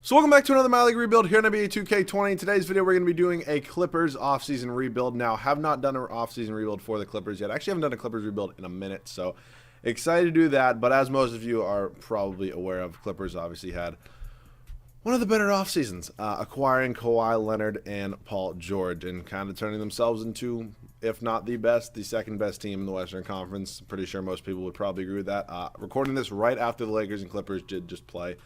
So welcome back to another My League rebuild here in NBA 2K20. In today's video, we're going to be doing a Clippers offseason rebuild. Now, have not done an offseason rebuild for the Clippers yet. Actually, haven't done a Clippers rebuild in a minute, so excited to do that. But as most of you are probably aware of, Clippers obviously had one of the better off seasons, acquiring Kawhi Leonard and Paul George and kind of turning themselves into, if not the best, the second best team in the Western Conference. Pretty sure most people would probably agree with that. Recording this right after the Lakers and Clippers did just play.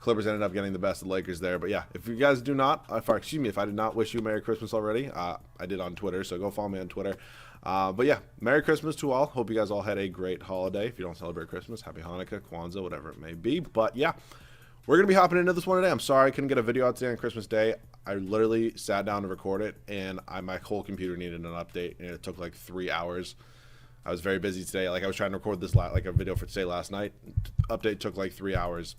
Clippers ended up getting the best of the Lakers there. But yeah, if you guys do not, if I did not wish you Merry Christmas already, I did on Twitter, so go follow me on Twitter. But yeah, Merry Christmas to all. Hope you guys all had a great holiday. If you don't celebrate Christmas, Happy Hanukkah, Kwanzaa, whatever it may be. But yeah, we're going to be hopping into this one today. I'm sorry I couldn't get a video out today on Christmas Day. I literally sat down to record it, and my whole computer needed an update, and it took like 3 hours. I was very busy today. Like I was trying to record this like a video for today last night. Update took like 3 hours.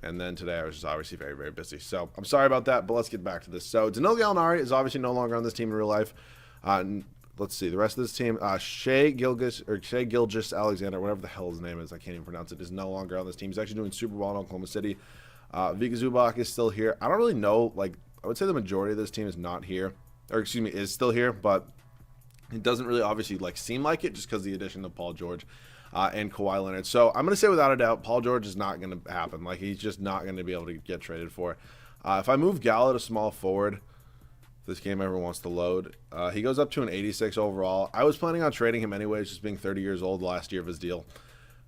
And then today I was just obviously very, very busy. So I'm sorry about that, but let's get back to this. So Danilo Gallinari is obviously no longer on this team in real life. Let's see. The rest of this team, Shai Gilgeous-Alexander, whatever the hell his name is, I can't even pronounce it, is no longer on this team. He's actually doing super well in Oklahoma City. Vika Zubac is still here. I don't really know. Like, I would say the majority of this team is not here. Or, excuse me, is still here, but it doesn't really obviously like seem like it just because of the addition of Paul George. And Kawhi Leonard. So I'm going to say without a doubt, Paul George is not going to happen. Like, he's just not going to be able to get traded for. If I move Gallo to small forward, if this game ever wants to load, he goes up to an 86 overall. I was planning on trading him anyways, just being 30 years old, the last year of his deal.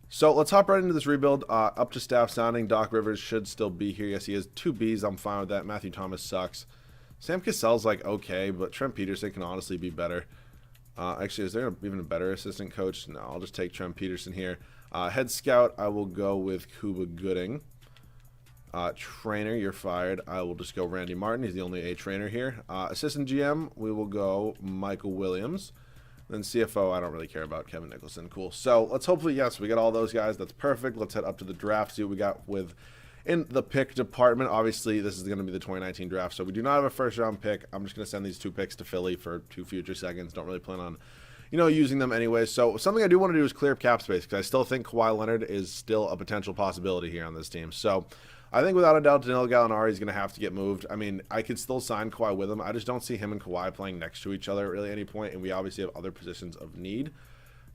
So let's hop right into this rebuild. Up to staff signing. Doc Rivers should still be here. Yes, he is. 2 Bs. I'm fine with that. Matthew Thomas sucks. Sam Cassell's like okay, but Trent Peterson can honestly be better. Actually, is there even a better assistant coach? No, I'll just take Trent Peterson here. Head scout, I will go with Cuba Gooding. Trainer, you're fired. I will just go Randy Martin. He's the only A trainer here. Assistant GM, we will go Michael Williams. Then CFO, I don't really care about Kevin Nicholson. Cool. So let's hopefully, yes, we got all those guys. That's perfect. Let's head up to the draft, see what we got with in the pick department. Obviously, this is going to be the 2019 draft, so we do not have a first-round pick. I'm just going to send these 2 picks to Philly for 2 future seconds. Don't really plan on, using them anyway. So something I do want to do is clear up cap space because I still think Kawhi Leonard is still a potential possibility here on this team. So I think without a doubt, Danilo Gallinari is going to have to get moved. I mean, I could still sign Kawhi with him. I just don't see him and Kawhi playing next to each other at really any point, and we obviously have other positions of need.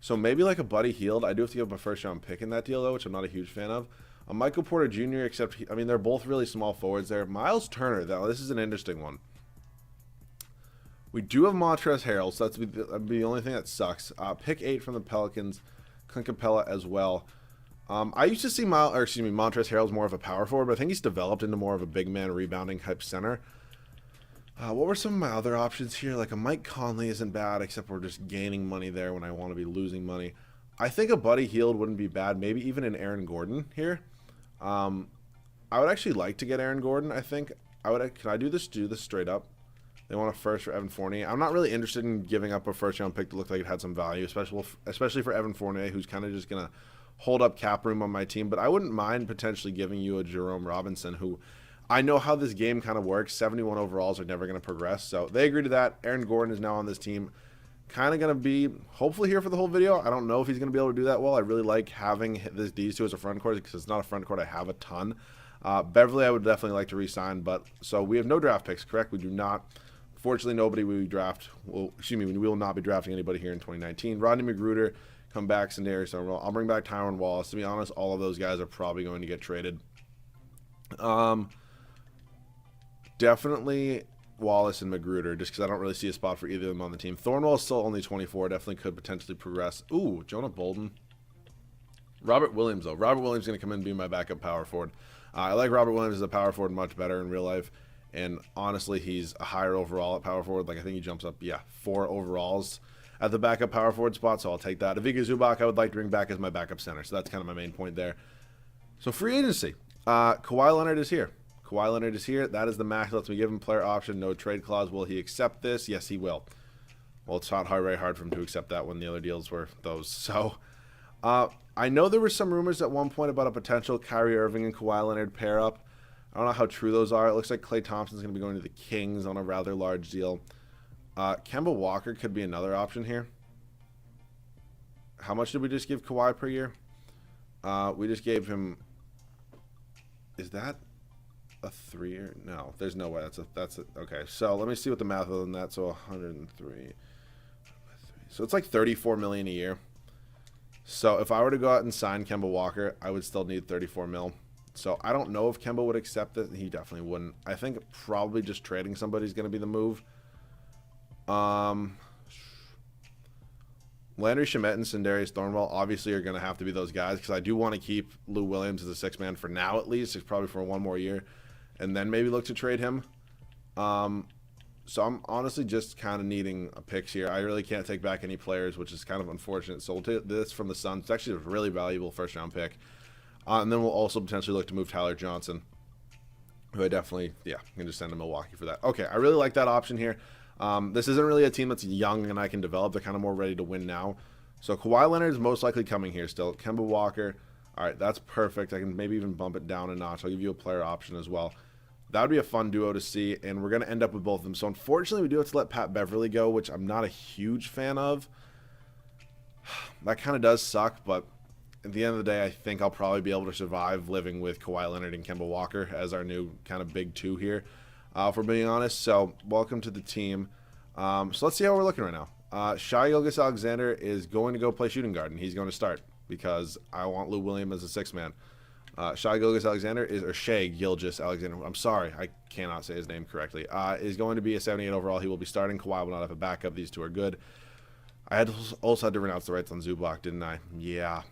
So maybe like a Buddy Hield. I do have to give him a first-round pick in that deal, though, which I'm not a huge fan of. Michael Porter Jr., except, they're both really small forwards there. Miles Turner, though, this is an interesting one. We do have Montrezl Harrell, so that'd be the only thing that sucks. Pick 8 from the Pelicans, Clint Capella as well. I used to see Montrezl Harrell's more of a power forward, but I think he's developed into more of a big man rebounding type center. What were some of my other options here? Like a Mike Conley isn't bad, except we're just gaining money there when I want to be losing money. I think a Buddy Hield wouldn't be bad. Maybe even an Aaron Gordon here. I would actually like to get Aaron Gordon. I think can I do this straight up? They want a first for Evan Fournier. I'm not really interested in giving up a first-round pick to look like it had some value, especially for Evan Fournier, who's kind of just going to hold up cap room on my team. But I wouldn't mind potentially giving you a Jerome Robinson, who I know how this game kind of works. 71 overalls are never going to progress. So they agree to that. Aaron Gordon is now on this team. Kind of going to be hopefully here for the whole video. I don't know if he's going to be able to do that well. I really like having these 2 as a front court because it's not a front court I have a ton. Beverly I would definitely like to re-sign, but so we have no draft picks, correct? We do not. Fortunately, nobody we draft. Well, we will not be drafting anybody here in 2019. Rodney McGruder, come back, Sindari Summerall. I'll bring back Tyron Wallace. To be honest, all of those guys are probably going to get traded. Definitely Wallace and McGruder, just because I don't really see a spot for either of them on the team. Thornwell is still only 24, definitely could potentially progress. Ooh, Jonah Bolden. Robert Williams, though. Robert Williams is going to come in and be my backup power forward. I like Robert Williams as a power forward much better in real life, and honestly, he's a higher overall at power forward. Like, I think he jumps up, 4 overalls at the backup power forward spot, so I'll take that. Vika Zubac, I would like to bring back as my backup center, so that's kind of my main point there. So, free agency. Kawhi Leonard is here. Kawhi Leonard is here. That is the max. Lets me give him player option. No trade clause. Will he accept this? Yes, he will. Well, it's not very hard for him to accept that when the other deals were those. So, I know there were some rumors at one point about a potential Kyrie Irving and Kawhi Leonard pair up. I don't know how true those are. It looks like Klay Thompson's going to be going to the Kings on a rather large deal. Kemba Walker could be another option here. How much did we just give Kawhi per year? We just gave him... Is that... a 3 or no? There's no way. That's a okay. So let me see what the math is on that. So 103. So it's like 34 million a year. So if I were to go out and sign Kemba Walker, I would still need 34 mil. So I don't know if Kemba would accept it. He definitely wouldn't. I think probably just trading somebody is going to be the move. Landry Shamet and Sindarius Thornwell obviously are going to have to be those guys because I do want to keep Lou Williams as a six-man for now at least. It's probably for one more year. And then maybe look to trade him. So I'm honestly just kind of needing a picks here. I really can't take back any players, which is kind of unfortunate. So we'll take this from the Suns. It's actually a really valuable first-round pick. And then we'll also potentially look to move Tyler Johnson, who I definitely, yeah, I'm going to just send to Milwaukee for that. Okay, I really like that option here. This isn't really a team that's young and I can develop. They're kind of more ready to win now. So Kawhi Leonard is most likely coming here still. Kemba Walker, all right, that's perfect. I can maybe even bump it down a notch. I'll give you a player option as well. That would be a fun duo to see, and we're going to end up with both of them. So unfortunately, we do have to let Pat Beverly go, which I'm not a huge fan of. That kind of does suck, but at the end of the day, I think I'll probably be able to survive living with Kawhi Leonard and Kemba Walker as our new kind of big two here, if we're being honest. So welcome to the team. So let's see how we're looking right now. Shai Gilgeous-Alexander is going to go play shooting guard, and he's going to start because I want Lou Williams as a six-man. Shai Gilgeous-Alexander is, or Shai Gilgeous-Alexander, I'm sorry, I cannot say his name correctly, is going to be a 78 overall. He will be starting. Kawhi will not have a backup. These two are good. I also had to renounce the rights on Zubac, didn't I? Yeah,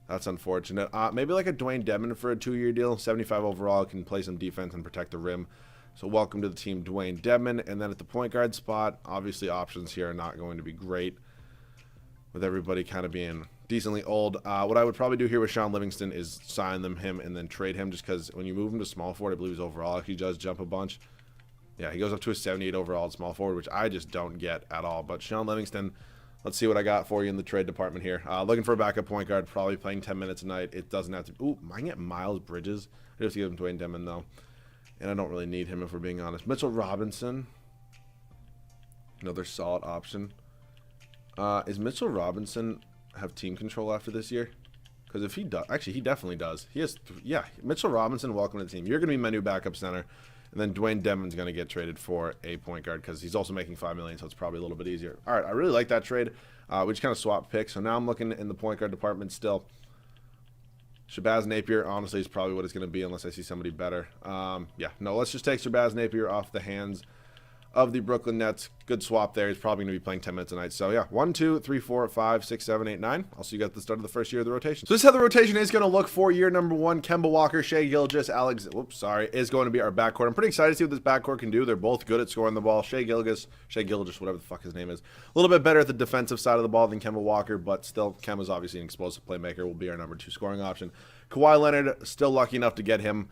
that's unfortunate. Maybe like a Dwayne Dedmon for a 2-year deal. 75 overall, can play some defense and protect the rim. So welcome to the team, Dwayne Dedmon. And then at the point guard spot, obviously options here are not going to be great with everybody kind of being decently old. What I would probably do here with Sean Livingston is sign him and then trade him, just because when you move him to small forward, I believe his overall he does jump a bunch. Yeah, he goes up to a 78 overall at small forward, which I just don't get at all. But Sean Livingston, let's see what I got for you in the trade department here. Looking for a backup point guard, probably playing 10 minutes a night. It doesn't have to. Ooh, I can get Miles Bridges. I have to give him Dwayne Dedmon though, and I don't really need him if we're being honest. Mitchell Robinson, another solid option. Is Mitchell Robinson have team control after this year? Because if he does, actually he definitely does. He has, yeah. Mitchell Robinson, welcome to the team. You're going to be my new backup center, and then Dwayne Dedmon's going to get traded for a point guard because he's also making $5 million, so it's probably a little bit easier. All right, I really like that trade. We just kind of swapped picks, so now I'm looking in the point guard department still. Shabazz Napier, honestly, is probably what it's going to be unless I see somebody better. Yeah, no, let's just take Shabazz Napier off the hands of the Brooklyn Nets. Good swap there. He's probably going to be playing 10 minutes a night. So, yeah, 1, 2, 3, 4, 5, 6, 7, 8, 9. I'll see you guys at the start of the first year of the rotation. So this is how the rotation is going to look for year number 1. Kemba Walker, Shai Gilgeous-Alexander, is going to be our backcourt. I'm pretty excited to see what this backcourt can do. They're both good at scoring the ball. Shai Gilgeous, whatever the fuck his name is, a little bit better at the defensive side of the ball than Kemba Walker, but still, Kemba's obviously an explosive playmaker, will be our number 2 scoring option. Kawhi Leonard, still lucky enough to get him.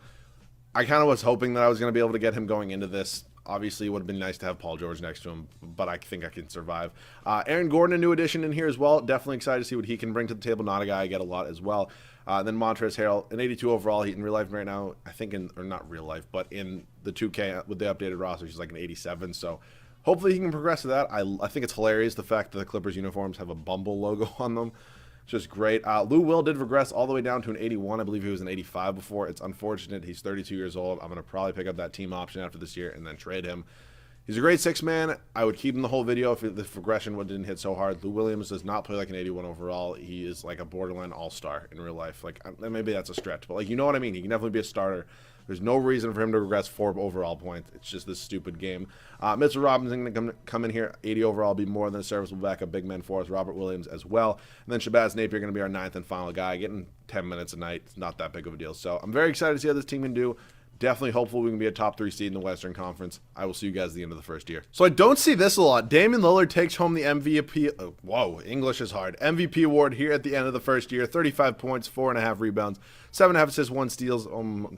I kind of was hoping that I was going to be able to get him going into this. Obviously, it would have been nice to have Paul George next to him, but I think I can survive. Aaron Gordon, a new addition in here as well. Definitely excited to see what he can bring to the table. Not a guy I get a lot as well. Then Montrezl Harrell, an 82 overall. He in real life right now, I think or not real life, but in the 2K with the updated roster, he's like an 87. So hopefully he can progress to that. I think it's hilarious the fact that the Clippers uniforms have a Bumble logo on them. Just great. Lou Will did regress all the way down to an 81. I believe he was an 85 before. It's unfortunate. He's 32 years old. I'm going to probably pick up that team option after this year and then trade him. He's a great 6-man. I would keep him the whole video if the progression didn't hit so hard. Lou Williams does not play like an 81 overall. He is like a borderline all-star in real life. Like, maybe that's a stretch, but like, you know what I mean? He can definitely be a starter. There's no reason for him to regress 4 overall points. It's just this stupid game. Mitchell Robinson going to come in here. 80 overall, be more than a serviceable backup big man for us. Robert Williams as well. And then Shabazz Napier going to be our 9th and final guy. Getting 10 minutes a night. It's not that big of a deal. So I'm very excited to see how this team can do. Definitely hopeful we can be a top 3 seed in the Western Conference. I will see you guys at the end of the first year. So I don't see this a lot. Damian Lillard takes home the MVP. Whoa, English is hard. MVP award here at the end of the first year. 35 points, 4.5 rebounds, 7.5 assists, 1 steals,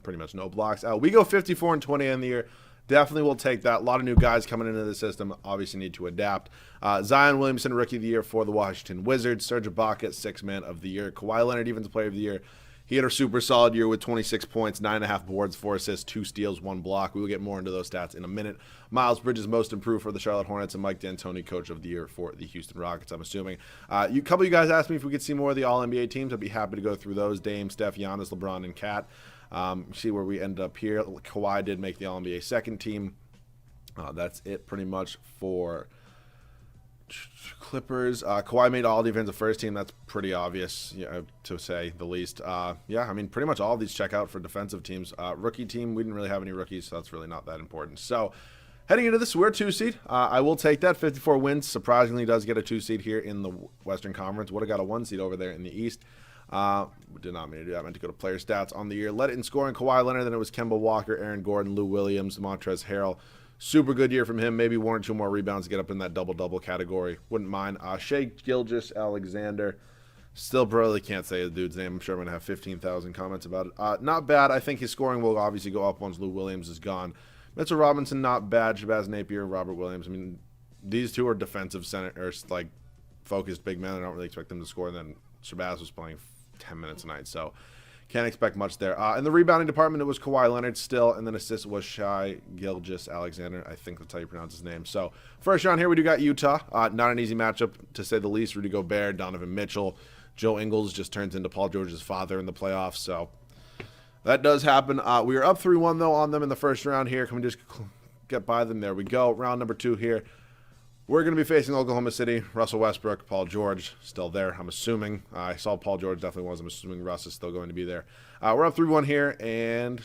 pretty much no blocks. We go 54-20 in the year. Definitely will take that. A lot of new guys coming into the system. Obviously need to adapt. Zion Williamson, Rookie of the Year for the Washington Wizards. Serge Ibaka, 6-man of the year. Kawhi Leonard, Defensive Player of the Year. He had a super solid year with 26 points, 9.5 boards, 4 assists, 2 steals, 1 block. We will get more into those stats in a minute. Miles Bridges, most improved for the Charlotte Hornets, and Mike D'Antoni, Coach of the Year for the Houston Rockets, I'm assuming. A couple of you guys asked me if we could see more of the All-NBA teams. I'd be happy to go through those. Dame, Steph, Giannis, LeBron, and Kat. See where we ended up here. Kawhi did make the All-NBA second team. That's it pretty much for Clippers. Kawhi made all defensive first team. That's pretty obvious, to say the least. Yeah, I mean, pretty much all of these check out for defensive teams. Rookie team, we didn't really have any rookies, so that's really not that important. So, heading into this, we're a 2 seed. I will take that. 54 wins. Surprisingly, does get a 2 seed here in the Western Conference. Would have got a 1 seed over there in the East. Did not mean to do that. I meant to go to player stats on the year. Led it in scoring, Kawhi Leonard. Then it was Kemba Walker, Aaron Gordon, Lou Williams, Montrezl Harrell. Super good year from him. Maybe 1 or 2 more rebounds to get up in that double-double category. Wouldn't mind. Shai Gilgeous-Alexander. Still probably can't say the dude's name. I'm sure I'm going to have 15,000 comments about it. Not bad. I think his scoring will obviously go up once Lou Williams is gone. Mitchell Robinson, not bad. Shabazz Napier, Robert Williams. I mean, these two are defensive center, or like focused big men. I don't really expect them to score. And then Shabazz was playing 10 minutes a night, so can't expect much there. In the rebounding department, it was Kawhi Leonard still, and then assist was Shai Gilgeous-Alexander. I think that's how you pronounce his name. So first round here, we do got Utah. Not an easy matchup, to say the least. Rudy Gobert, Donovan Mitchell. Joe Ingles just turns into Paul George's father in the playoffs, so that does happen. We are up 3-1, though, on them in the first round here. Can we just get by them? There we go. Round number 2 here. We're going to be facing Oklahoma City. Russell Westbrook, Paul George, still there, I'm assuming. I saw Paul George definitely was. I'm assuming Russ is still going to be there. We're up 3-1 here, and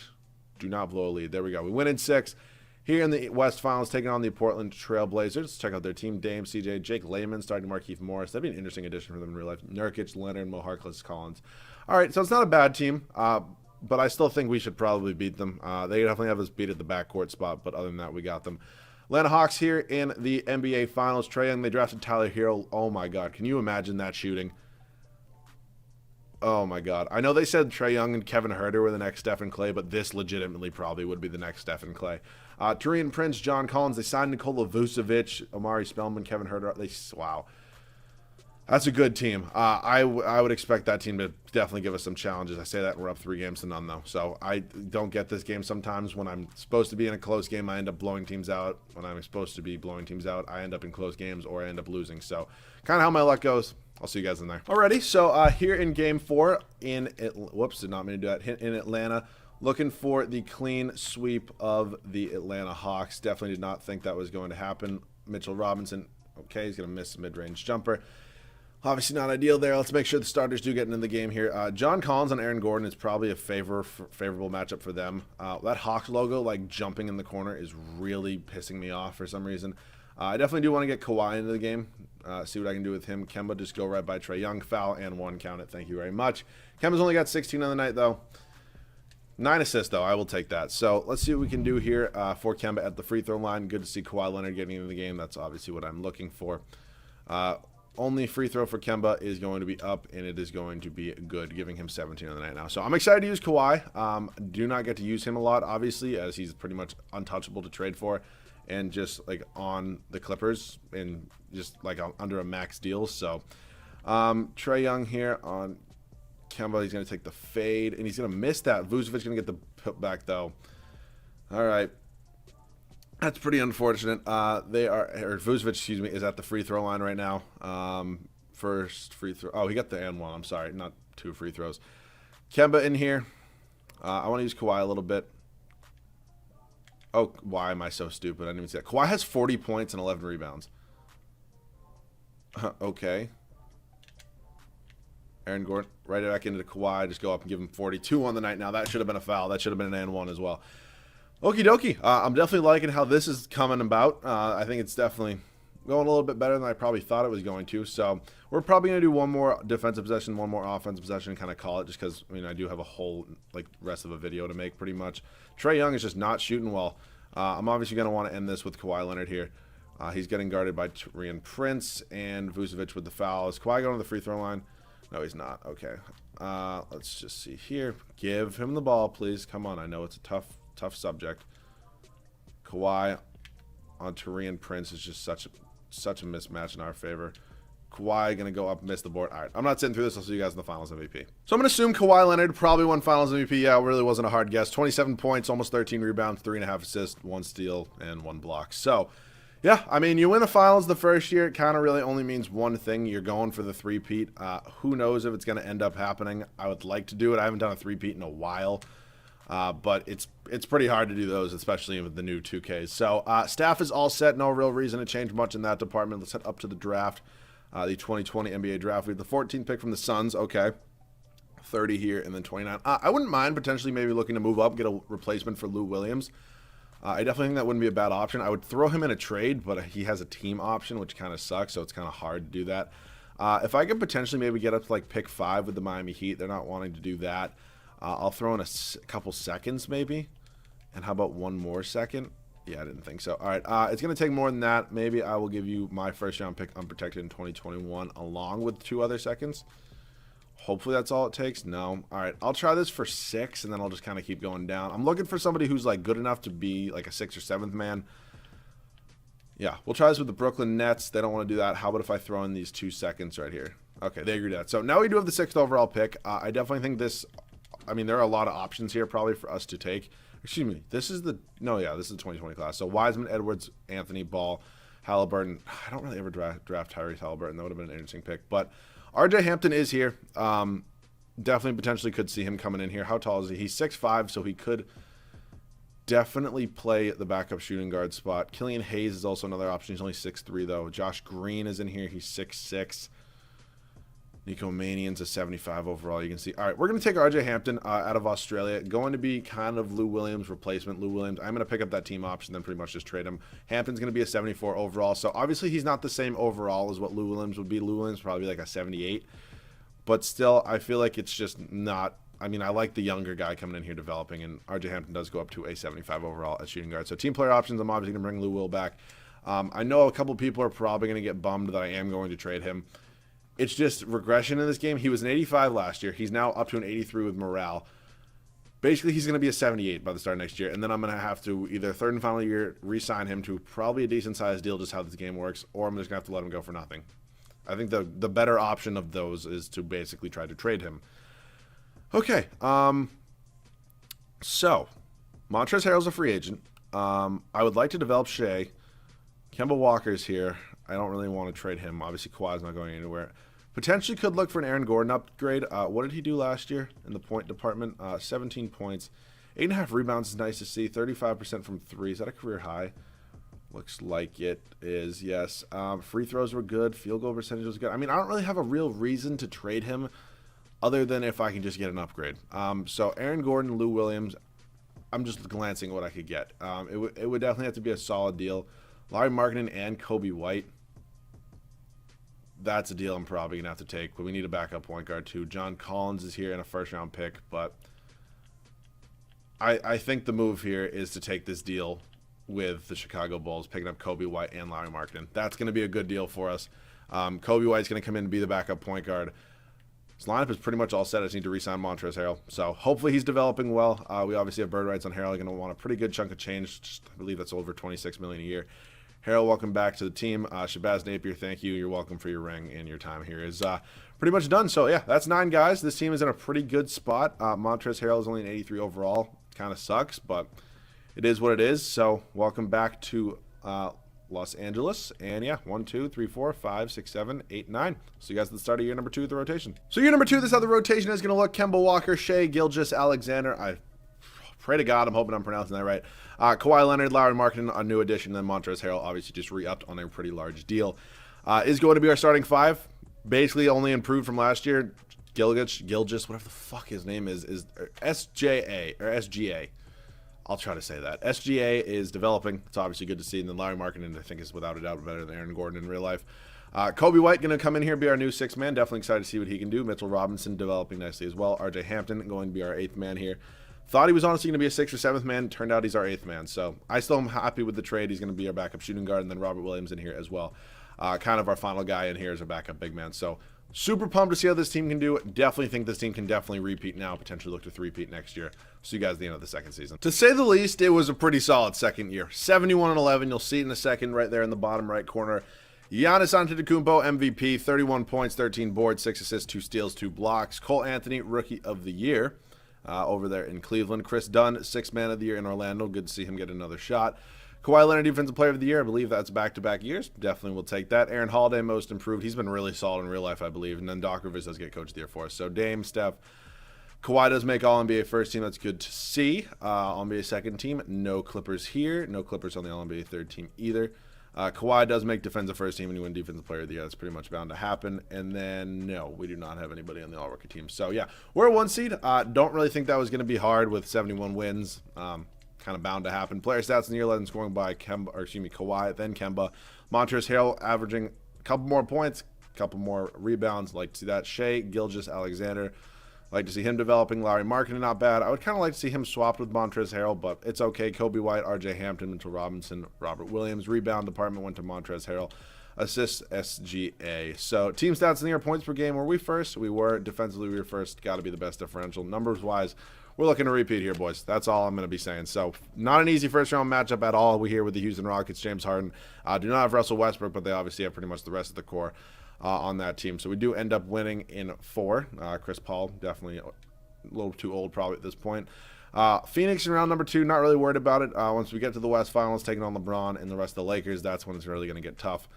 do not blow a lead. There we go. We win in 6. Here in the West Finals, taking on the Portland Trail Blazers. Let's check out their team. Dame, CJ, Jake Layman, starting Markieff Morris. That'd be an interesting addition for them in real life. Nurkic, Leonard, Mo Harkless, Collins. All right, so it's not a bad team, but I still think we should probably beat them. They definitely have us beat at the backcourt spot, but other than that, we got them. Atlanta Hawks here in the NBA Finals. Trae Young, they drafted Tyler Hero. Oh, my God. Can you imagine that shooting? Oh, my God. I know they said Trae Young and Kevin Huerter were the next Stephen Clay, but this legitimately probably would be the next Stephen Clay. Taurean Prince, John Collins. They signed Nikola Vucevic, Omari Spellman, Kevin Huerter. Wow. That's a good team. I would expect that team to definitely give us some challenges. I say that we're up 3 games to none, though. So I don't get this game sometimes. When I'm supposed to be in a close game, I end up blowing teams out. When I'm supposed to be blowing teams out, I end up in close games or I end up losing. So kind of how my luck goes. I'll see you guys in there. Alrighty, so here in Game 4 in did not mean to do that. In Atlanta, looking for the clean sweep of the Atlanta Hawks. Definitely did not think that was going to happen. Mitchell Robinson, okay, he's going to miss a mid-range jumper. Obviously not ideal there. Let's make sure the starters do get into the game here. John Collins on Aaron Gordon is probably a favorable matchup for them. That Hawks logo, like jumping in the corner, is really pissing me off for some reason. I definitely do want to get Kawhi into the game. See what I can do with him. Kemba, just go right by Trae Young. Foul and 1, count it. Thank you very much. Kemba's only got 16 on the night, though. 9 assists, though. I will take that. So let's see what we can do here for Kemba at the free throw line. Good to see Kawhi Leonard getting into the game. That's obviously what I'm looking for. Only free throw for Kemba is going to be up, and it is going to be good, giving him 17 on the night now. So I'm excited to use Kawhi. Do not get to use him a lot, obviously, as he's pretty much untouchable to trade for, and just like on the Clippers and just like under a max deal. So Trae Young here on Kemba. He's going to take the fade, and he's going to miss that. Vucevic's going to get the putback, though. All right. That's pretty unfortunate. Vucevic, excuse me, is at the free throw line right now. First free throw. Oh, he got the and 1. I'm sorry, not 2 free throws. Kemba in here. I want to use Kawhi a little bit. Oh, why am I so stupid? I didn't even see that. Kawhi has 40 points and 11 rebounds. Okay. Aaron Gordon, right back into Kawhi. Just go up and give him 42 on the night now. That should have been a foul. That should have been an and 1 as well. Okie dokie. I'm definitely liking how this is coming about. I think it's definitely going a little bit better than I probably thought it was going to. So we're probably going to do 1 more defensive possession, 1 more offensive possession, and kind of call it, just because I do have a whole rest of a video to make pretty much. Trae Young is just not shooting well. I'm obviously going to want to end this with Kawhi Leonard here. He's getting guarded by Taurean Prince and Vucevic with the foul. Is Kawhi going to the free throw line? No, he's not. Okay. Let's just see here. Give him the ball, please. Come on. I know it's a tough subject. Kawhi on Taurean Prince is just such a mismatch in our favor. Kawhi going to go up, miss the board. All right, I'm not sitting through this. I'll see you guys in the Finals MVP. So I'm going to assume Kawhi Leonard probably won Finals MVP. Yeah, it really wasn't a hard guess. 27 points, almost 13 rebounds, 3.5 assists, 1 steal, and 1 block. So, yeah, I mean, you win a Finals the first year. It kind of really only means one thing. You're going for the three-peat. Who knows if it's going to end up happening. I would like to do it. I haven't done a three-peat in a while. But it's pretty hard to do those, especially with the new 2Ks. So staff is all set. No real reason to change much in that department. Let's head up to the draft, the 2020 NBA draft. We have the 14th pick from the Suns. Okay. 30 here and then 29. I wouldn't mind potentially maybe looking to move up, get a replacement for Lou Williams. I definitely think that wouldn't be a bad option. I would throw him in a trade, but he has a team option, which kind of sucks, so it's kind of hard to do that. If I could potentially maybe get up to like pick 5 with the Miami Heat, they're not wanting to do that. I'll throw in a couple seconds maybe. And how about one more second? Yeah, I didn't think so. All right, it's going to take more than that. Maybe I will give you my first-round pick unprotected in 2021 along with 2 other seconds. Hopefully that's all it takes. No. All right, I'll try this for 6, and then I'll just kind of keep going down. I'm looking for somebody who's like good enough to be like a 6th or 7th man. Yeah, we'll try this with the Brooklyn Nets. They don't want to do that. How about if I throw in these 2 seconds right here? Okay, they agreed to that. So now we do have the 6th overall pick. I definitely think this, I mean, there are a lot of options here probably for us to take. Excuse me, this is the, no, yeah, this is the 2020 class. So Wiseman, Edwards, Anthony, Ball, Halliburton. I don't really ever draft Tyrese Halliburton. That would have been an interesting pick. But RJ Hampton is here. Definitely potentially could see him coming in here. How tall is he? He's 6'5", so he could definitely play the backup shooting guard spot. Killian Hayes is also another option. He's only 6'3", though. Josh Green is in here. He's 6'6". Nico Manian's a 75 overall, you can see. All right, we're going to take RJ Hampton out of Australia. Going to be kind of Lou Williams' replacement. Lou Williams, I'm going to pick up that team option, then pretty much just trade him. Hampton's going to be a 74 overall. So obviously he's not the same overall as what Lou Williams would be. Lou Williams probably like a 78. But still, I feel like it's just not, I mean, I like the younger guy coming in here developing, and RJ Hampton does go up to a 75 overall as shooting guard. So team player options, I'm obviously going to bring Lou Will back. I know a couple people are probably going to get bummed that I am going to trade him. It's just regression in this game. He was an 85 last year. He's now up to an 83 with morale. Basically, he's going to be a 78 by the start of next year, and then I'm going to have to either third and final year re-sign him to probably a decent-sized deal, just how this game works, or I'm just going to have to let him go for nothing. I think the better option of those is to basically try to trade him. Okay, so Montrezl Harrell's a free agent. I would like to develop Shea. Kemba Walker's here. I don't really want to trade him. Obviously, Kawhi's not going anywhere. Potentially could look for an Aaron Gordon upgrade. What did he do last year in the point department? 17 points. 8.5 rebounds is nice to see. 35% from 3. Is that a career high? Looks like it is, yes. Free throws were good. Field goal percentage was good. I mean, I don't really have a real reason to trade him other than if I can just get an upgrade. So Aaron Gordon, Lou Williams, I'm just glancing at what I could get. It would definitely have to be a solid deal. Larry Markkinen and Kobe White. That's a deal I'm probably going to have to take, but we need a backup point guard too. John Collins is here in a first-round pick, but I think the move here is to take this deal with the Chicago Bulls, picking up Kobe White and Larry Markkinen. That's going to be a good deal for us. Kobe White's going to come in and be the backup point guard. His lineup is pretty much all set. I just need to re-sign Montrezl Harrell. So hopefully he's developing well. We obviously have bird rights on Harrell. Going to want a pretty good chunk of change. I believe that's over $26 million a year. Harrell, welcome back to the team. Shabazz Napier, thank you. You're welcome for your ring, and your time here is pretty much done. So, yeah, that's 9 guys. This team is in a pretty good spot. Montrezl Harrell is only an 83 overall. Kind of sucks, but it is what it is. So, welcome back to Los Angeles. And, yeah, 1, 2, 3, 4, 5, 6, 7, 8, 9. See you guys at the start of year number 2 of the rotation. So, year number 2, this is how the rotation is going to look. Kemba Walker, Shea, Gilgeous-Alexander. I pray to God, I'm hoping I'm pronouncing that right. Kawhi Leonard, Larry Markkinen, a new addition, and then Montrezl Harrell, obviously just re-upped on a pretty large deal. Is going to be our starting 5. Basically only improved from last year. Gilgeous, whatever the fuck his name is SJA, or SGA. I'll try to say that. SGA is developing. It's obviously good to see. And then Larry Markkinen, I think, is without a doubt better than Aaron Gordon in real life. Kobe White going to come in here, be our new 6th man. Definitely excited to see what he can do. Mitchell Robinson developing nicely as well. RJ Hampton going to be our 8th man here. Thought he was honestly going to be a 6th or 7th man. Turned out he's our 8th man. So I still am happy with the trade. He's going to be our backup shooting guard. And then Robert Williams in here as well. Kind of our final guy in here as our backup big man. So super pumped to see how this team can do. Definitely think this team can definitely repeat now. Potentially look to 3-peat next year. See you guys at the end of the second season. To say the least, it was a pretty solid second year. 71-11. You'll see it in a second right there in the bottom right corner. Giannis Antetokounmpo, MVP, 31 points, 13 boards, 6 assists, 2 steals, 2 blocks. Cole Anthony, Rookie of the Year. Over there in Cleveland. Chris Dunn, 6th man of the year in Orlando. Good to see him get another shot. Kawhi Leonard, Defensive Player of the Year. I believe that's back-to-back years. Definitely will take that. Aaron Holiday, Most Improved. He's been really solid in real life, I believe. And then Doc Rivers does get Coach of the Year for us. So Dame, Steph, Kawhi does make All-NBA first team. That's good to see. All-NBA second team. No Clippers here. No Clippers on the All-NBA third team either. Kawhi does make defensive first team and you win defensive player of the year. That's pretty much bound to happen. And then, no, we do not have anybody on the all-rookie team. So, yeah, we're a 1 seed. Don't really think that was going to be hard with 71 wins. Kind of bound to happen. Player stats in the year, led in scoring by Kawhi, then Kemba. Montrezl Harrell averaging a couple more points, a couple more rebounds. Like to see that. Shea, Gilgeous-Alexander. Like to see him developing. Larry Markkinen, not bad. I would kind of like to see him swapped with Montrezl Harrell, but it's okay. Kobe White, R.J. Hampton, Mitchell Robinson, Robert Williams. Rebound department went to Montrezl Harrell. Assists, SGA. So team stats in the year, points per game. Were we first? We were. Defensively, we were first. Got to be the best differential. Numbers-wise, we're looking to repeat here, boys. That's all I'm going to be saying. So not an easy first-round matchup at all. We here with the Houston Rockets. James Harden. Do not have Russell Westbrook, but they obviously have pretty much the rest of the core on that team. So we do end up winning in 4. Chris Paul, definitely a little too old probably at this point. Phoenix in round number 2, not really worried about it. Once we get to the West Finals, taking on LeBron and the rest of the Lakers, that's when it's really going to get tough.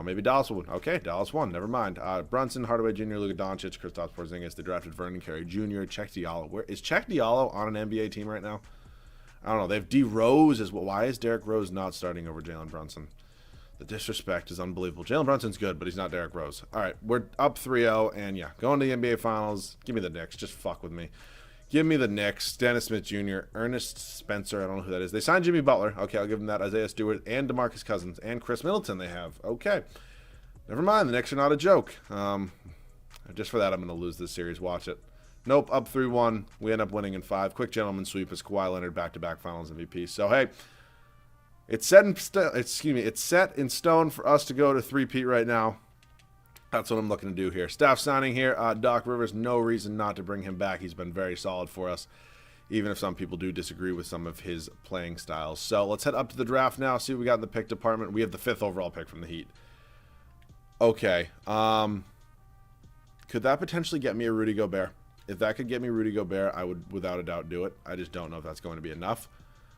Maybe Dallas will win. Okay, Dallas won. Never mind. Brunson, Hardaway Jr., Luka Doncic, Kristaps Porzingis. They drafted Vernon Carey Jr., Cheick Diallo. Where is Cheick Diallo on an NBA team right now? I don't know. They have D Rose as well. Why is Derrick Rose not starting over Jalen Brunson? The disrespect is unbelievable. Jalen Brunson's good, but he's not Derrick Rose. All right, we're up 3-0, and yeah, going to the NBA Finals. Give me the Knicks. Just fuck with me. Give me the Knicks. Dennis Smith Jr., Ernest Spencer. I don't know who that is. They signed Jimmy Butler. Okay, I'll give them that. Isaiah Stewart and DeMarcus Cousins and Chris Middleton they have. Okay. Never mind. The Knicks are not a joke. Just for that, I'm going to lose this series. Watch it. Nope, up 3-1. We end up winning in 5. Quick gentleman sweep as Kawhi Leonard back-to-back Finals MVP. So, hey. It's set in stone for us to go to 3-peat right now. That's what I'm looking to do here. Staff signing here. Doc Rivers, no reason not to bring him back. He's been very solid for us, even if some people do disagree with some of his playing styles. So let's head up to the draft now, see what we got in the pick department. We have the 5th overall pick from the Heat. Okay. Could that potentially get me a Rudy Gobert? If that could get me Rudy Gobert, I would without a doubt do it. I just don't know if that's going to be enough.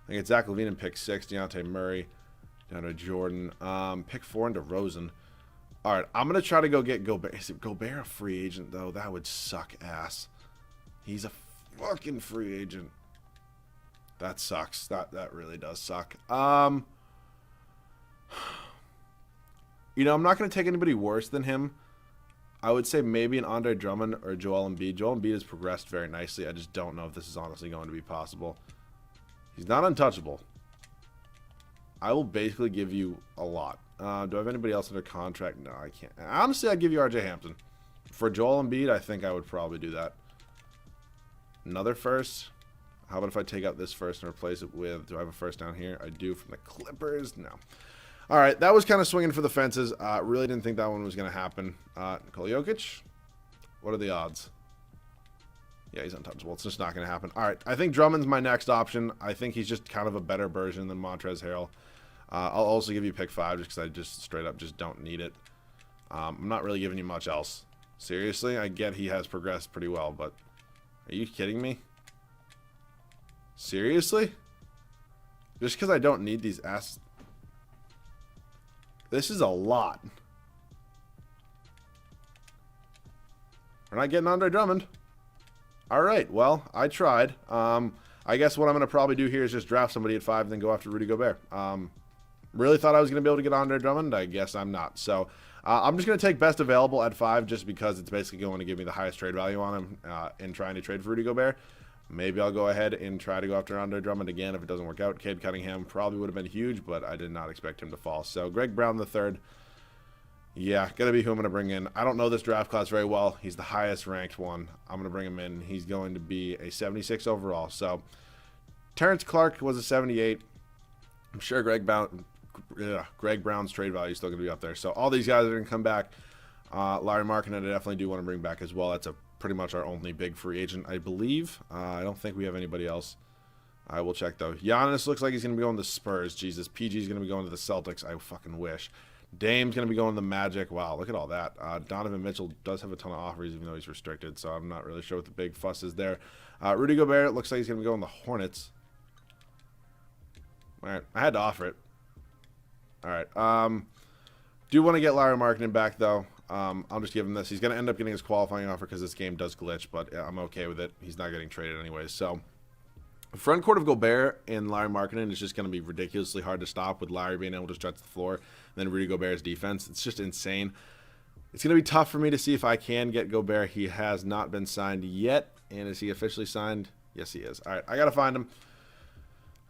I think it's Zach LaVine in pick 6, Deontay Murray, down to Jordan. Pick 4 into Rosen. All right, I'm going to try to go get Gobert. Is Gobert a free agent, though? That would suck ass. He's a fucking free agent. That sucks. That really does suck. I'm not going to take anybody worse than him. I would say maybe an Andre Drummond or Joel Embiid. Joel Embiid has progressed very nicely. I just don't know if this is honestly going to be possible. He's not untouchable. I will basically give you a lot. Do I have anybody else under contract? No, I can't. Honestly, I'd give you R.J. Hampton. For Joel Embiid, I think I would probably do that. Another first. How about if I take out this first and replace it with... Do I have a first down here? I do from the Clippers. No. All right, that was kind of swinging for the fences. Really didn't think that one was going to happen. Nikola Jokic? What are the odds? Yeah, he's untouchable. It's just not going to happen. All right, I think Drummond's my next option. I think he's just kind of a better version than Montrezl Harrell. I'll also give you pick 5 just because I just straight up just don't need it. I'm not really giving you much else. Seriously, I get he has progressed pretty well, but are you kidding me? Seriously? Just because I don't need these assets. This is a lot. We're not getting Andre Drummond. All right, well, I tried. I guess what I'm going to probably do here is just draft somebody at 5 and then go after Rudy Gobert. Really thought I was going to be able to get Andre Drummond. I guess I'm not. So I'm just going to take best available at 5 just because it's basically going to give me the highest trade value on him in trying to trade for Rudy Gobert. Maybe I'll go ahead and try to go after Andre Drummond again if it doesn't work out. Cade Cunningham probably would have been huge, but I did not expect him to fall. So Greg Brown III. Yeah, going to be who I'm going to bring in. I don't know this draft class very well. He's the highest ranked one. I'm going to bring him in. He's going to be a 76 overall. So Terrence Clark was a 78. I'm sure Greg Brown's trade value is still going to be up there. So all these guys are going to come back. Larry Markkinen, I definitely do want to bring back as well. That's pretty much our only big free agent, I believe. I don't think we have anybody else. I will check, though. Giannis looks like he's going to be going to the Spurs. Jesus. PG's going to be going to the Celtics. I fucking wish. Dame's going to be going to the Magic. Wow, look at all that. Donovan Mitchell does have a ton of offers, even though he's restricted, so I'm not really sure what the big fuss is there. Rudy Gobert looks like he's going to be going to the Hornets. All right, I had to offer it. All right. Do want to get Larry Markkinen back, though. I'll just give him this. He's going to end up getting his qualifying offer because this game does glitch, but I'm okay with it. He's not getting traded anyways. So, front court of Gobert and Lauri Markkanen is just going to be ridiculously hard to stop with Lauri being able to stretch the floor. And then Rudy Gobert's defense. It's just insane. It's going to be tough for me to see if I can get Gobert. He has not been signed yet. And is he officially signed? Yes, he is. All right, I got to find him.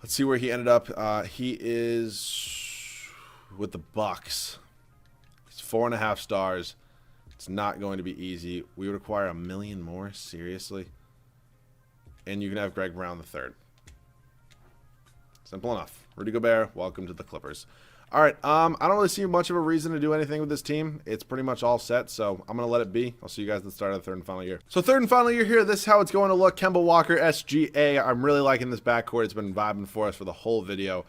Let's see where he ended up. He is with the Bucks. He's 4.5 stars. It's not going to be easy. We would require 1 million more. Seriously? And you can have Greg Brown III. Simple enough. Rudy Gobert, welcome to the Clippers. All right, I don't really see much of a reason to do anything with this team. It's pretty much all set, so I'm going to let it be. I'll see you guys at the start of the third and final year. So third and final year here, this is how it's going to look. Kemba Walker, SGA. I'm really liking this backcourt. It's been vibing for us for the whole video.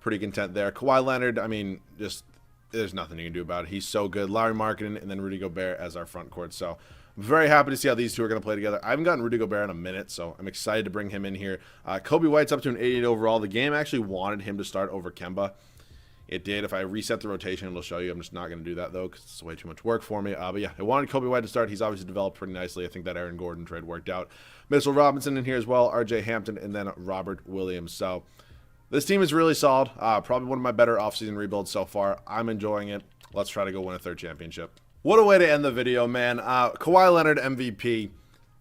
Pretty content there. Kawhi Leonard, I mean, just there's nothing you can do about it. He's so good. Lauri Markkanen and then Rudy Gobert as our front court. So I'm very happy to see how these two are going to play together. I haven't gotten Rudy Gobert in a minute, so I'm excited to bring him in here. Kobe White's up to an 88 overall. The game actually wanted him to start over Kemba. It did. If I reset the rotation, it'll show you. I'm just not going to do that, though, because it's way too much work for me. But, yeah, I wanted Kobe White to start. He's obviously developed pretty nicely. I think that Aaron Gordon trade worked out. Mitchell Robinson in here as well, R.J. Hampton, and then Robert Williams. So this team is really solid. Probably one of my better offseason rebuilds so far. I'm enjoying it. Let's try to go win a third championship. What a way to end the video, man. Kawhi Leonard MVP.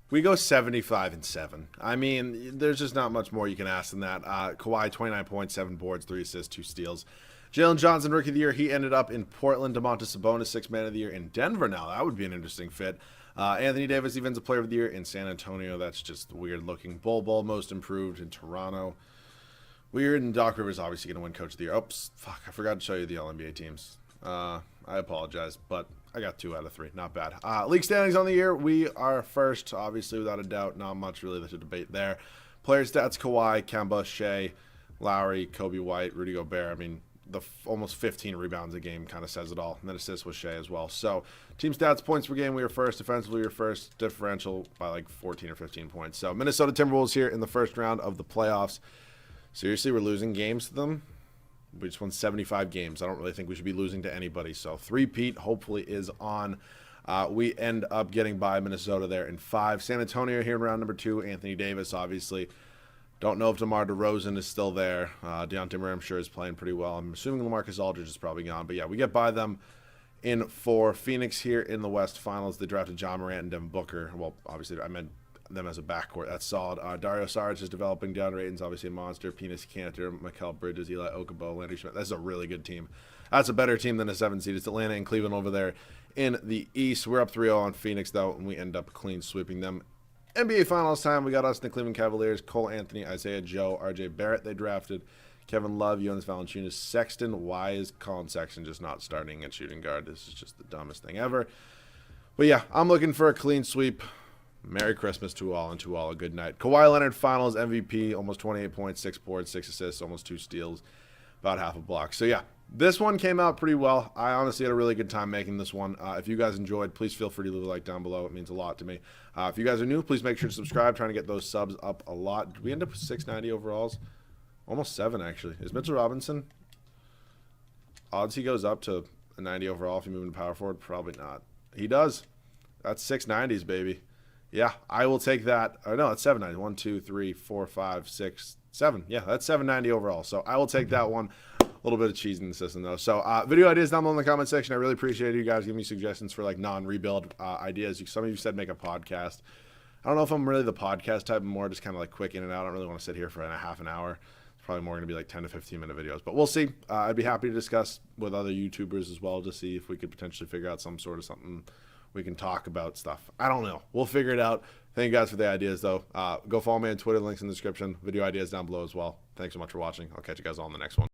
We go 75-7. I mean, there's just not much more you can ask than that. Kawhi, 29 points, 7 boards, 3 assists, 2 steals. Jalen Johnson, Rookie of the Year. He ended up in Portland. Domantas Sabonis, 6th Man of the Year in Denver now. That would be an interesting fit. Anthony Davis, Defensive Player of the Year in San Antonio. That's just weird looking. Bol Most Improved in Toronto. Weird. And Doc Rivers obviously going to win Coach of the Year. Oops, fuck. I forgot to show you the All-NBA teams. I apologize, but I got 2 out of 3. Not bad. League standings on the year. We are first, obviously, without a doubt. Not much really to debate there. Player stats, Kawhi, Kemba, Shea, Lowry, Kobe White, Rudy Gobert. I mean, the almost 15 rebounds a game kind of says it all. And then assists with Shea as well. So, team stats, points per game, we were first. Defensively, we were first. Differential by like 14 or 15 points. So, Minnesota Timberwolves here in the first round of the playoffs. Seriously, we're losing games to them. We just won 75 games. I don't really think we should be losing to anybody. So, three-peat hopefully is on. We end up getting by Minnesota there in 5. San Antonio here in round number 2. Anthony Davis, obviously. Don't know if DeMar DeRozan is still there. Dejounte Murray, I'm sure, is playing pretty well. I'm assuming LaMarcus Aldridge is probably gone. But, yeah, we get by them in 4. Phoenix here in the West Finals. They drafted John Morant and Devin Booker. Well, obviously, I meant them as a backcourt. That's solid. Dario Saric is developing. DeAndre Ayton's obviously a monster. Penis Kanter, Mikal Bridges, Eli Okafor, Landry Schmidt. That's a really good team. That's a better team than a 7 seed. It's Atlanta and Cleveland over there in the East. We're up 3-0 on Phoenix, though, and we end up clean sweeping them. NBA Finals time, we got us in the Cleveland Cavaliers. Cole Anthony, Isaiah Joe, RJ Barrett they drafted. Kevin Love, Jonas Valanciunas, Sexton. Why is Colin Sexton just not starting at shooting guard? This is just the dumbest thing ever. But yeah, I'm looking for a clean sweep. Merry Christmas to all, and to all a good night. Kawhi Leonard, Finals MVP, almost 28 points, 6 boards, 6 assists, almost 2 steals, about half a block. So yeah, this one came out pretty well. I honestly had a really good time making this one. If you guys enjoyed, please feel free to leave a like down below. It means a lot to me. If you guys are new, please make sure to subscribe. Trying to get those subs up a lot. Did we end up with 690 overalls? Almost 7, actually. Is Mitchell Robinson? Odds he goes up to a 90 overall if you move into power forward? Probably not. He does. That's 690s, baby. Yeah, I will take that. Oh, no, that's 790. 1, 2, 3, 4, 5, 6, 7. Yeah, that's 790 overall. So I will take that one. A little bit of cheese in the system, though. So video ideas down below in the comment section. I really appreciate you guys giving me suggestions for like non-rebuild ideas. Some of you said make a podcast. I don't know if I'm really the podcast type. I'm more just kind of like quick in and out. I don't really want to sit here for a half an hour. It's probably more going to be like 10 to 15 minute videos. But we'll see. I'd be happy to discuss with other YouTubers as well to see if we could potentially figure out some sort of something we can talk about stuff. I don't know. We'll figure it out. Thank you guys for the ideas, though. Go follow me on Twitter. Links in the description. Video ideas down below as well. Thanks so much for watching. I'll catch you guys all in the next one.